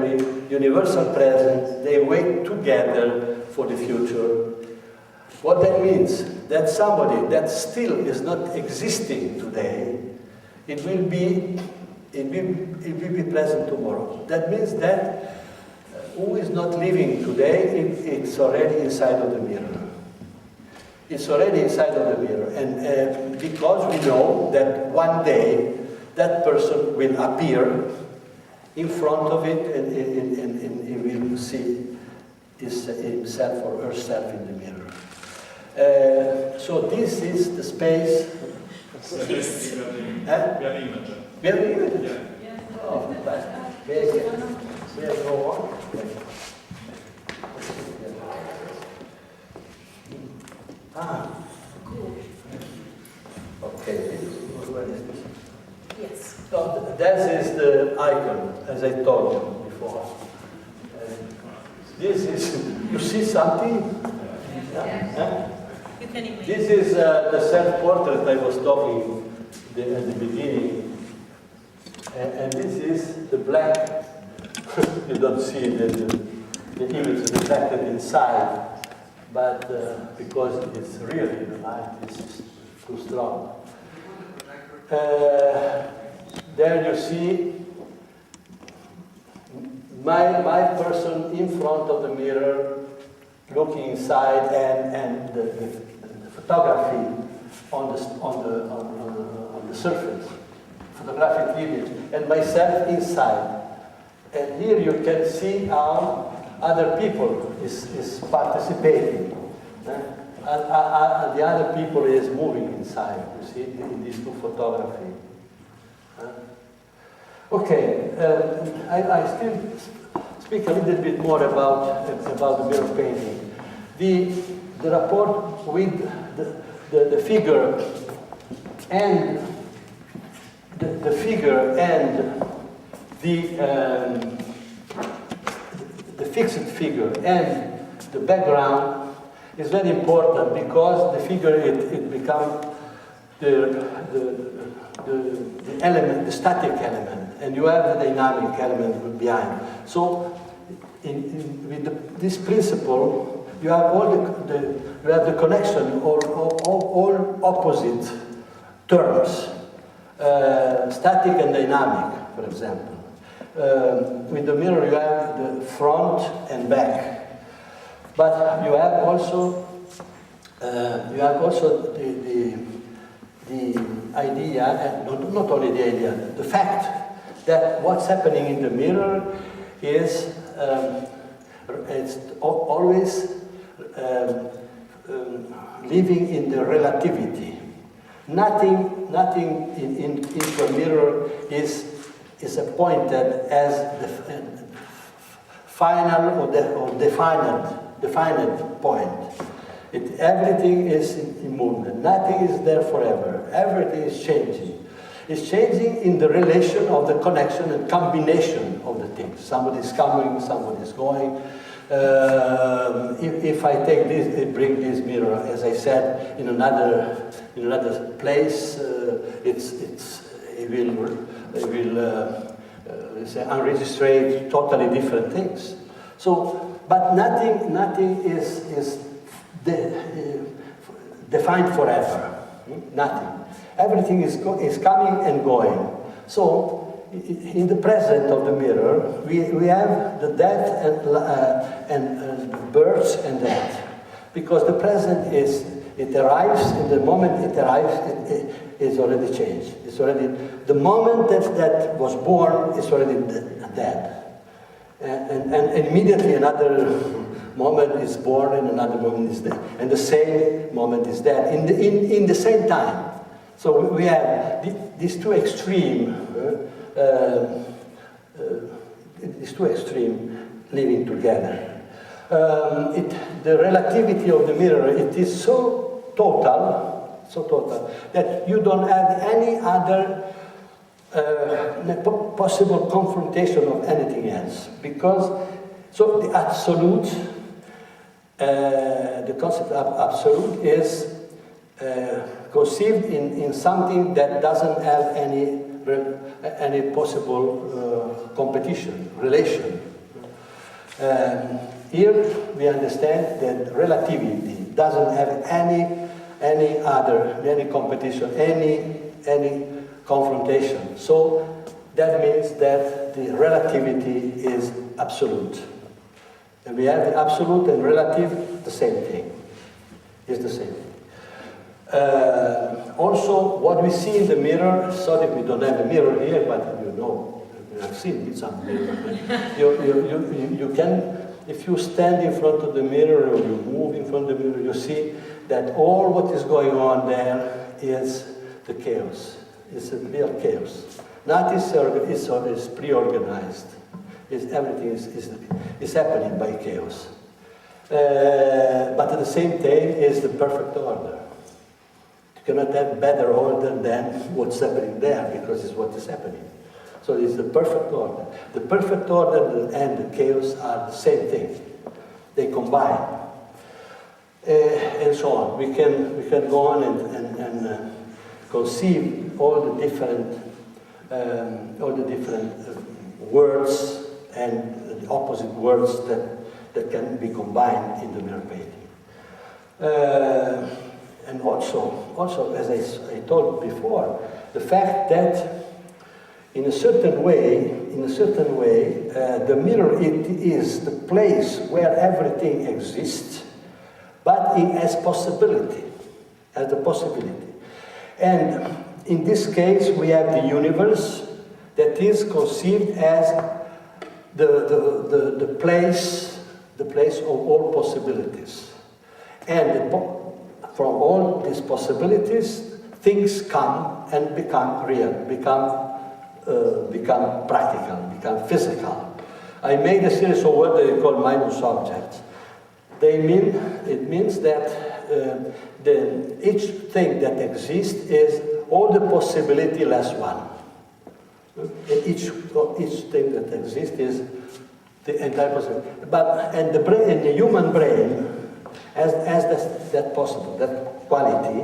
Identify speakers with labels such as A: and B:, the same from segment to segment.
A: contemporary, universal present, they wait together for the future. What that means, that somebody that still is not existing today, it will be present tomorrow. That means that who is not living today, it's already inside of the mirror. It's already inside of the mirror. And because we know that one day that person will appear in front of it and he will see himself or herself in the mirror. So this is the space.
B: Yes.
A: We have image. We have image?
B: Yeah.
A: Oh, fantastic. May I go on? Cool. Okay, where is this?
C: Yes.
A: So this is the icon, as I told you before. This is, you see something?
C: Yeah. You can imagine.
A: This is the self-portrait I was talking at the beginning. And this is the black. You don't see the image is reflected inside, but because it's really, the light is too strong. There you see my person in front of the mirror, looking inside, and the photography on the surface, photographic image, and myself inside. And here you can see how other people is participating. The other people is moving inside, you see, in these two photographies. Okay, I still speak a little bit more about the mirror painting. The rapport with the figure and the figure and the fixed figure and the background is very important, because the figure it becomes the element, the static element, and you have the dynamic element behind. So with this principle, you have you have the connection all opposite terms, static and dynamic, for example. With the mirror, you have the front and back, but you have also the idea, and not only the idea, the fact that what's happening in the mirror is it's always living in the relativity. Nothing into a mirror is appointed as the final or defined point. Everything is in movement. Nothing is there forever. Everything is changing. It's changing in the relation of the connection and combination of the things. Somebody is coming, somebody is going. If I take this, bring this mirror, as I said, in another place, it will say unregistered, totally different things. So, but nothing is defined forever. Nothing. Everything is coming and going. So, in the present of the mirror, we have the death and birth and death, because the present it arrives, and the moment it arrives, it is already changed. It's already the moment that was born is already dead, and immediately another moment is born and another moment is dead, and the same moment is dead in the same time. So we have these two extremes living together. The relativity of the mirror, it is so total that you don't have any other possible confrontation of anything else, because so the absolute, the concept of absolute is conceived in something that doesn't have any possible competition, relation. Here we understand that relativity doesn't have any competition, any confrontation. So that means that the relativity is absolute. And we have the absolute and relative, the same thing. It's the same thing. Also, what we see in the mirror, sorry we don't have a mirror here, but you know, I've seen some mirror. You can, if you stand in front of the mirror or you move in front of the mirror, you see that all what is going on there is the chaos. It's a real chaos. Nothing is pre-organized. Everything is happening by chaos. But at the same time, it's the perfect order. You cannot have better order than what's happening there, because it's what is happening. So it's the perfect order. The perfect order and the chaos are the same thing. They combine. And so on. We can go on and conceive all the different words and the opposite words that can be combined in the mirror painting. And also, as I told before, the fact that in a certain way, the mirror is the place where everything exists, but it has possibility, has the possibility. And in this case, we have the universe that is conceived as the place of all possibilities. And from all these possibilities, things come and become real, become practical, become physical. I made a series of words that I call minus objects. It means that each thing that exists is all the possibility less one. Each thing that exists is the entire possibility. And the human brain has that quality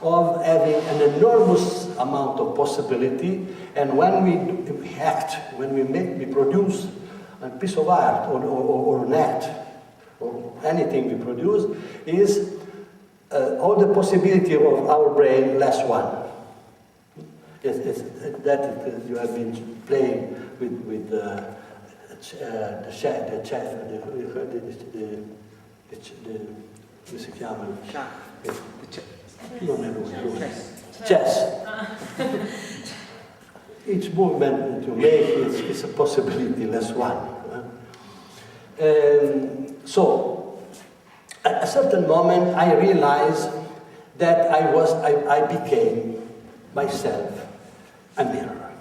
A: of having an enormous amount of possibility. And when we act, when we produce a piece of art or an act, or anything we produce, is all the possibility of our brain less one. You have been playing with the come si chiama? Non è lui. Chess. Each movement that you make is a possibility less one. So, at a certain moment, I realized that I became myself a mirror.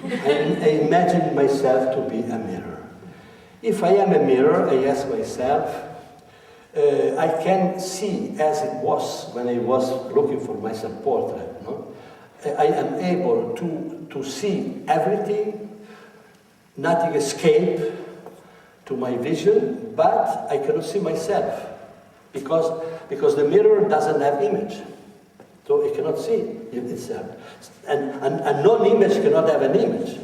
A: I imagined myself to be a mirror. If I am a mirror, I ask myself, I can see as it was when I was looking for my self-portrait. No? I am able to see everything, nothing escape to my vision, but I cannot see myself because the mirror doesn't have image. So it cannot see itself. And a non-image cannot have an image.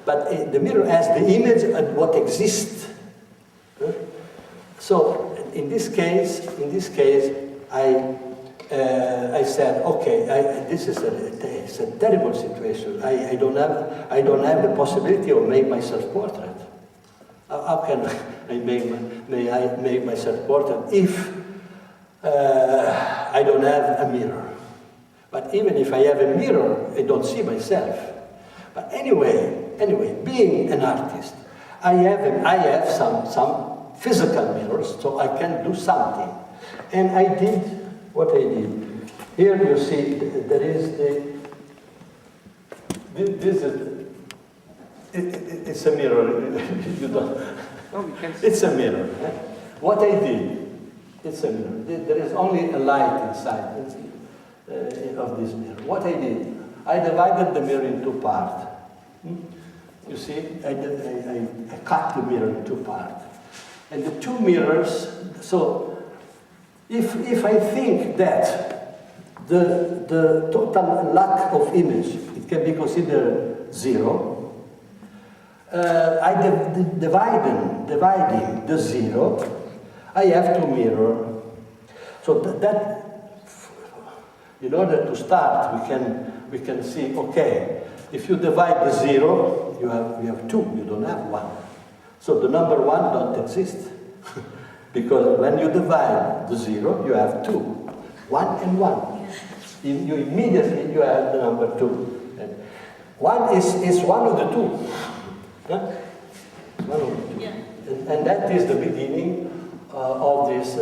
A: But the mirror has the image and what exists. So in this case, I said, okay, this is a terrible situation. I don't have the possibility of making my self-portrait. How can I make my self-portrait if I don't have a mirror? But even if I have a mirror, I don't see myself. But anyway, being an artist, I have some physical mirrors, so I can do something. And I did what I did. Here you see, there is it's a mirror. You don't. It's a mirror. What I did, it's a mirror. There is only a light inside of this mirror. What I did, I divided the mirror in two parts. You see, I cut the mirror in two parts. And the two mirrors, so if I think that the total lack of image, it can be considered zero, Dividing the 0, I have to mirror. So that in order to start, we can see, okay, if you divide the 0, you have 2, you don't have 1. So the number 1 don't exist. Because when you divide the 0, you have 2. 1 and 1. You immediately you have the number 2. And 1 is one of the 2. Huh? One of the 2.
C: Yeah.
A: And that is the beginning of this.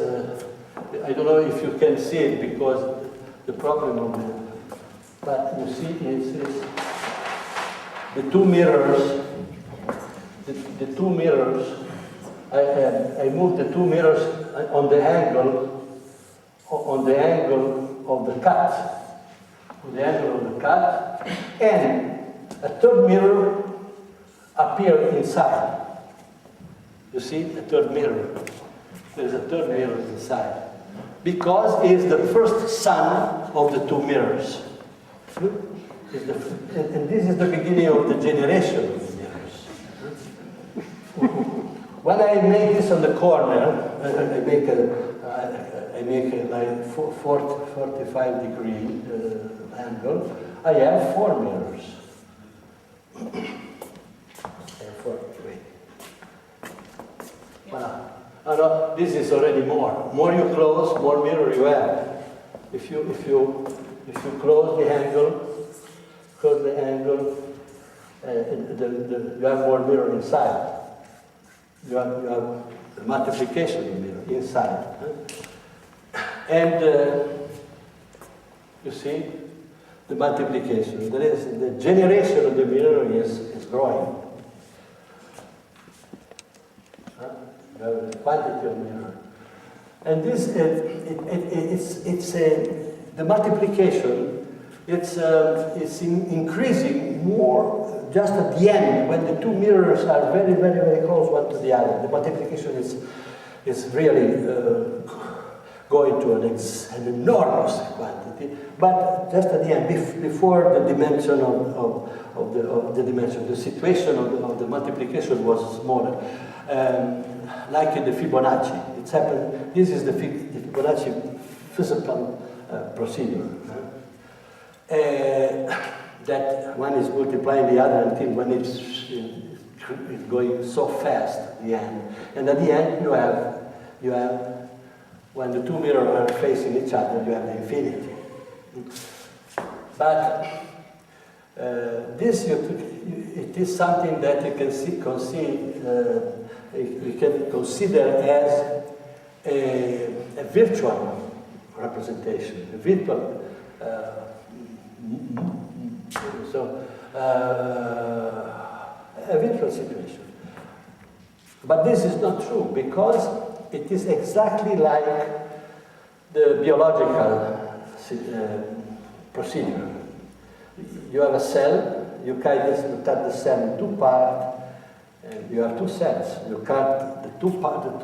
A: I don't know if you can see it because the problem of it. But you see is the 2 mirrors. The 2 mirrors. I moved the 2 mirrors on the angle of the cut. On the angle of the cut, and a third mirror appeared inside. You see, a third mirror. There's a third mirror inside. Because it's the first son of the 2 mirrors. And this is the beginning of the generation of the mirrors. When I make this on the corner, I make a like 45-degree angle, I have 4 mirrors. I have 4, wait. Voilà. Oh, no, this is already more. More you close, more mirror you have. If you close the angle, you have more mirror inside. You have the multiplication of mirror inside. And you see the multiplication. That is, the generation of the mirror is growing. The quantity of mirror. And this, the multiplication, it's increasing more just at the end, when the 2 mirrors are very, very, very close one to the other. The multiplication is really going to an enormous quantity, but just at the end, before the dimension of the dimension, the situation of the multiplication was smaller. Like in the Fibonacci, it's happened. This is the Fibonacci physical procedure. That one is multiplying the other until when it's going so fast at the end. And at the end, you have when the 2 mirrors are facing each other, you have the infinity. But it is something that you can we can consider as a virtual representation, a virtual. A virtual situation. But this is not true because it is exactly like the biological procedure. You have a cell, you cut the cell in 2 parts, and you have 2 cells. You cut the 2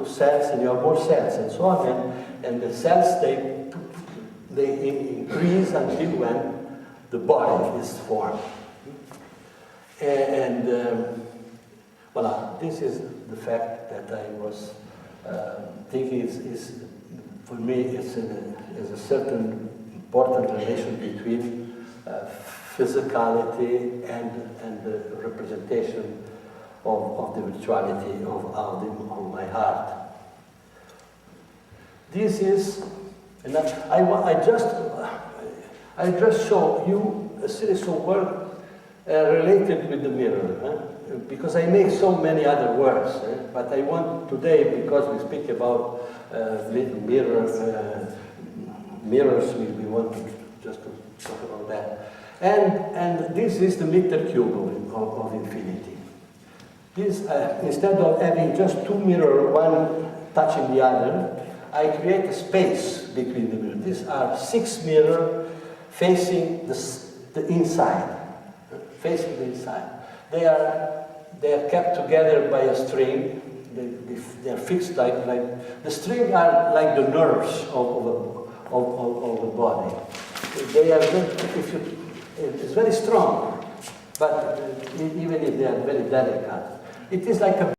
A: cells, and you have more cells, and so on. And the cells they increase until when the body is formed. And voila, this is the fact that I was thinking is for me, is a certain important relation between physicality and the representation of the virtuality of my heart. This is, and I just show you a series of work related with the mirror, because I make so many other works, but I want today, because we speak about mirrors, we want to just to talk about that. And this is the meter cube of infinity. This, instead of having just 2 mirrors, one touching the other, I create a space between the mirrors. These are 6 mirrors facing the inside, facing the inside. They are kept together by a string. They are fixed like the string are like the nerves of the body. They are it's very strong. but even if they are very delicate, it is like a